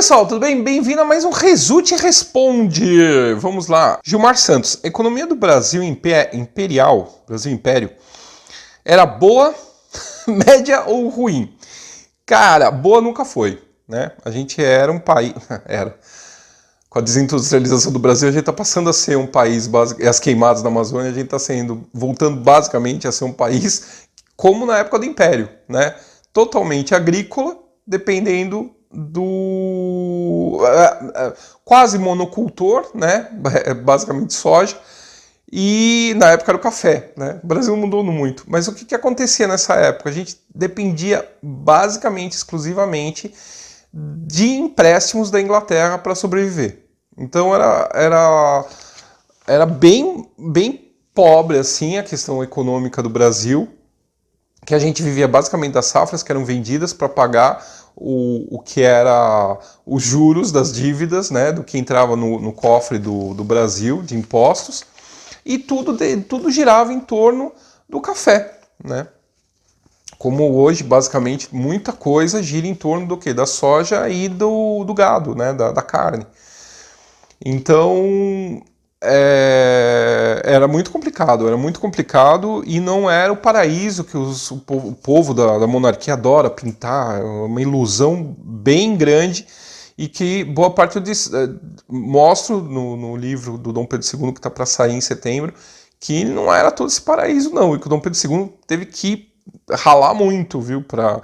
pessoal, tudo bem? Bem-vindo a mais um Resute Responde. Vamos lá. Gilmar Santos, a economia do Brasil imperial, Brasil Império, era boa, média ou ruim? Cara, boa nunca foi, né? A gente era um país... era. Com a desindustrialização do Brasil, a gente está passando a ser um país... As queimadas da Amazônia, a gente está voltando basicamente a ser um país como na época do Império, né? Totalmente agrícola, dependendo do quase monocultor, né? Basicamente soja, e na época era o café, né? O Brasil não mudou muito, mas o que acontecia nessa época? A gente dependia basicamente, exclusivamente de empréstimos da Inglaterra para sobreviver. Então era bem pobre assim a questão econômica do Brasil, que a gente vivia basicamente das safras que eram vendidas para pagar o que era os juros das dívidas, né, do que entrava no cofre do Brasil de impostos, e tudo girava em torno do café, né? Como hoje, basicamente, muita coisa gira em torno do quê? Da soja e do gado, né, da carne. Então, era muito complicado e não era o paraíso que o povo da monarquia adora pintar, é uma ilusão bem grande e que boa parte eu mostro no livro do Dom Pedro II, que está para sair em setembro, que não era todo esse paraíso não, e que o Dom Pedro II teve que ralar muito, viu, para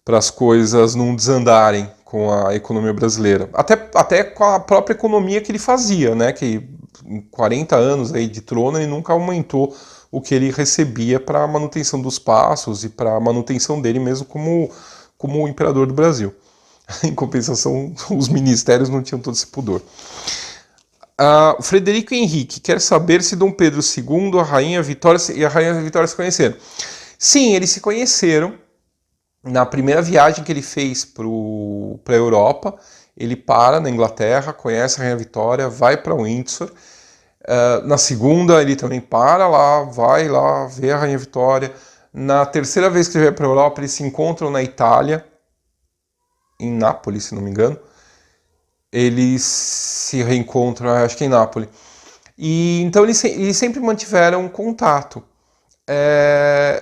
as coisas não desandarem com a economia brasileira. Até com a própria economia que ele fazia, né? Que em 40 anos aí de trono ele nunca aumentou o que ele recebia para a manutenção dos passos e para a manutenção dele mesmo como o imperador do Brasil. Em compensação, os ministérios não tinham todo esse pudor. O Frederico Henrique quer saber se Dom Pedro II, a Rainha Vitória e a Rainha Vitória se conheceram. Sim, eles se conheceram na primeira viagem que ele fez para a Europa. Ele para na Inglaterra, conhece a Rainha Vitória, vai para Windsor. Na segunda ele também para lá, vai lá ver a Rainha Vitória. Na terceira vez que ele vai para a Europa, eles se encontram na Itália, em Nápoles, se não me engano. Eles se reencontram, acho que em Nápoles. E então eles sempre mantiveram contato.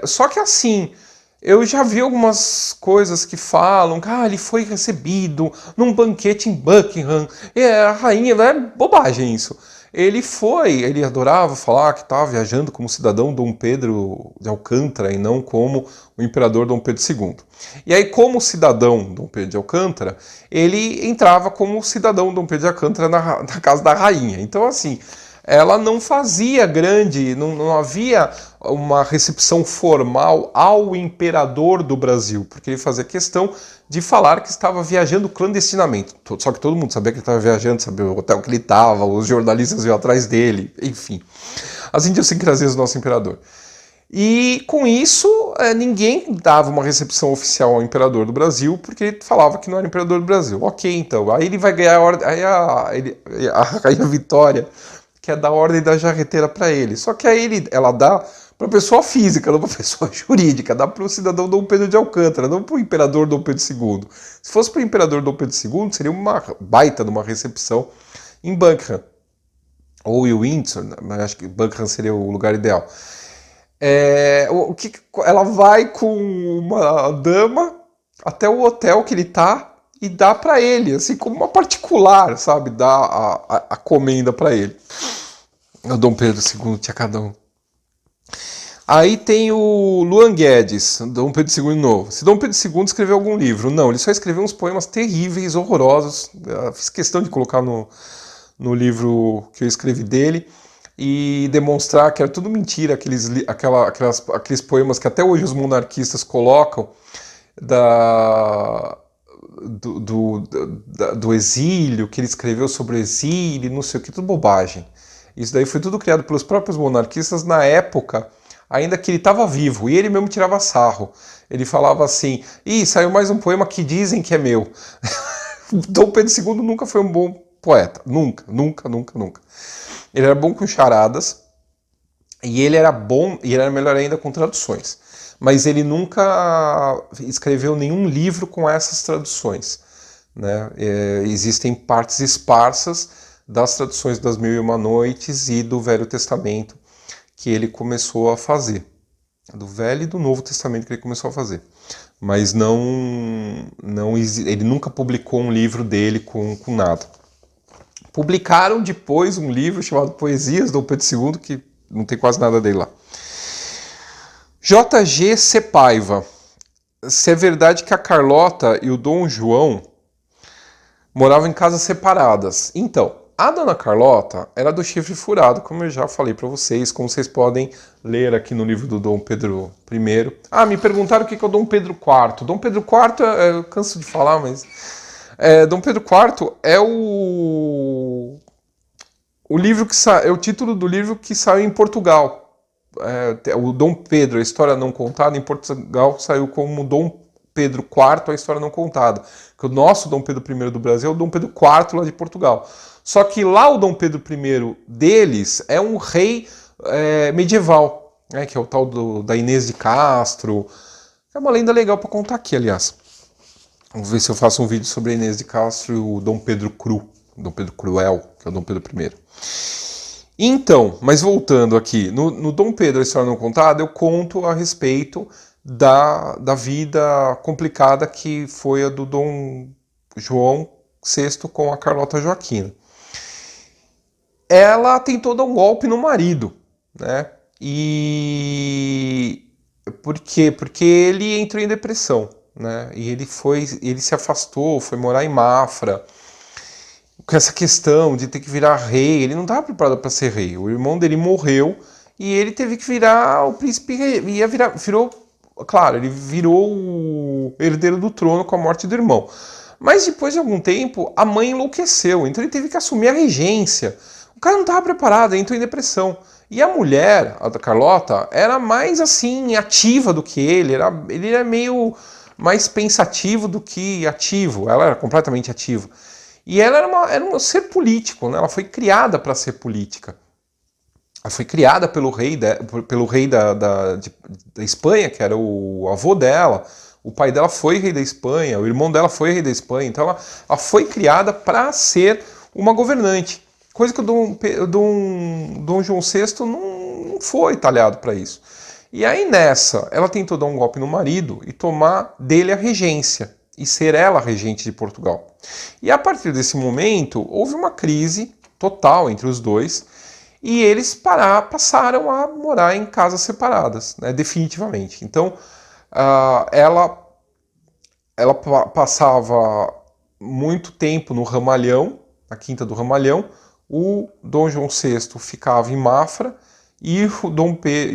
Só que assim, eu já vi algumas coisas que falam que ele foi recebido num banquete em Buckingham, e a rainha, é bobagem isso. Ele adorava falar que estava viajando como cidadão Dom Pedro de Alcântara e não como o imperador Dom Pedro II. E aí, como cidadão Dom Pedro de Alcântara, ele entrava como cidadão Dom Pedro de Alcântara na casa da rainha. Então, assim, ela não fazia não havia uma recepção formal ao imperador do Brasil, porque ele fazia questão de falar que estava viajando clandestinamente. Só que todo mundo sabia que ele estava viajando, sabia o hotel que ele estava, os jornalistas iam atrás dele, enfim. As idiosincrasias do nosso imperador. E com isso, ninguém dava uma recepção oficial ao imperador do Brasil, porque ele falava que não era imperador do Brasil. Ok, então, aí ele vai ganhar a Rainha Vitória quer dar a ordem da jarreteira para ele. Só que aí ela dá para pessoa física, não para pessoa jurídica, dá para o cidadão Dom Pedro de Alcântara, não para o imperador Dom Pedro II. Se fosse para o imperador Dom Pedro II, seria uma baita de uma recepção em Buckingham, ou em Windsor, mas acho que Buckingham seria o lugar ideal. Ela vai com uma dama até o hotel que ele está e dá para ele, assim, como uma particular, sabe? Dá a comenda para ele. O Dom Pedro II tinha cada um. Aí tem o Luan Guedes, Dom Pedro II novo. Se Dom Pedro II escreveu algum livro? Não, ele só escreveu uns poemas terríveis, horrorosos. Eu fiz questão de colocar no livro que eu escrevi dele e demonstrar que era tudo mentira, aqueles poemas que até hoje os monarquistas colocam do exílio, que ele escreveu sobre o exílio, não sei o que, tudo bobagem. Isso daí foi tudo criado pelos próprios monarquistas na época, ainda que ele estava vivo, e ele mesmo tirava sarro. Ele falava assim, saiu mais um poema que dizem que é meu. Dom Pedro II nunca foi um bom poeta, nunca. Ele era bom com charadas, e ele era melhor ainda com traduções. Mas ele nunca escreveu nenhum livro com essas traduções. né? Existem partes esparsas das traduções das Mil e Uma Noites e do Velho Testamento que ele começou a fazer. Do Velho e do Novo Testamento que ele começou a fazer. Mas ele nunca publicou um livro dele com nada. Publicaram depois um livro chamado Poesias, do Pedro II, que não tem quase nada dele lá. J.G. Sepaiva. Se é verdade que a Carlota e o Dom João moravam em casas separadas. Então, a Dona Carlota era do chifre furado, como eu já falei para vocês, como vocês podem ler aqui no livro do Dom Pedro I. Ah, me perguntaram o que é o Dom Pedro IV. Dom Pedro IV, eu canso de falar, mas... Dom Pedro IV é o livro que é o título do livro que saiu em Portugal. O Dom Pedro, a História Não Contada, em Portugal saiu como Dom Pedro IV, a História Não Contada. Que o nosso Dom Pedro I do Brasil é o Dom Pedro IV lá de Portugal. Só que lá o Dom Pedro I deles é um rei medieval, né, que é o tal da Inês de Castro. É uma lenda legal para contar aqui, aliás. Vamos ver se eu faço um vídeo sobre a Inês de Castro e o Dom Pedro Dom Pedro Cruel, que é o Dom Pedro I. Então, mas voltando aqui, no Dom Pedro, a História Não Contada, eu conto a respeito da vida complicada que foi a do Dom João VI com a Carlota Joaquina. Ela tentou dar um golpe no marido, né? E por quê? Porque ele entrou em depressão, né? E ele se afastou, foi morar em Mafra. Com essa questão de ter que virar rei, ele não estava preparado para ser rei. O irmão dele morreu e ele teve que virar o príncipe rei. Ele virou o herdeiro do trono com a morte do irmão. Mas depois de algum tempo, a mãe enlouqueceu, então ele teve que assumir a regência. O cara não estava preparado, entrou em depressão. E a mulher, a da Carlota, era mais assim, ativa do que ele. Ele era meio mais pensativo do que ativo. Ela era completamente ativa. E ela era um ser político, né? Ela foi criada para ser política. Ela foi criada pelo rei da Espanha, que era o avô dela. O pai dela foi rei da Espanha, o irmão dela foi rei da Espanha. Então ela foi criada para ser uma governante. Coisa que o Dom João VI não foi talhado para isso. E aí nessa, ela tentou dar um golpe no marido e tomar dele a regência. E ser ela regente de Portugal. E a partir desse momento, houve uma crise total entre os dois e eles passaram a morar em casas separadas, né, definitivamente. Então, ela passava muito tempo no Ramalhão, na Quinta do Ramalhão, o Dom João VI ficava em Mafra e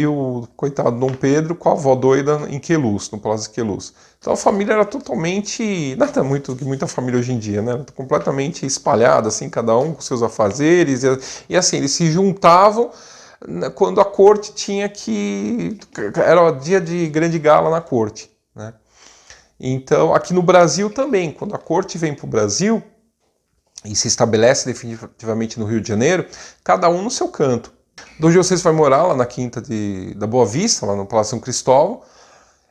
o coitado Dom Pedro com a avó doida em Queluz, no Palácio de Queluz. Então a família era totalmente, nada muito que muita família hoje em dia, né? Completamente espalhada, assim, cada um com seus afazeres. E assim, eles se juntavam quando a corte tinha que... Era dia de grande gala na corte, né? Então, aqui no Brasil também, quando a corte vem para o Brasil e se estabelece definitivamente no Rio de Janeiro, cada um no seu canto. Dom João VI vai morar lá na Quinta da Boa Vista, lá no Palácio São Cristóvão.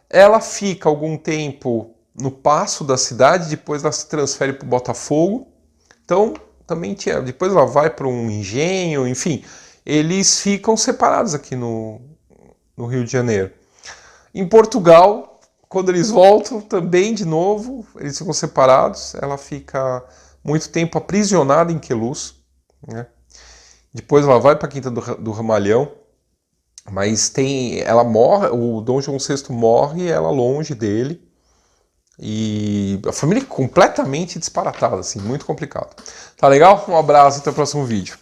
Ela fica algum tempo no paço da cidade, depois ela se transfere para o Botafogo. Então, também depois ela vai para um engenho, enfim. Eles ficam separados aqui no Rio de Janeiro. Em Portugal, quando eles voltam, também de novo, eles ficam separados. Ela fica muito tempo aprisionada em Queluz, né? Depois ela vai para a Quinta do Ramalhão, mas ela morre, o Dom João VI morre, ela longe dele, e a família é completamente disparatada, assim, muito complicado. Tá legal? Um abraço, até o próximo vídeo.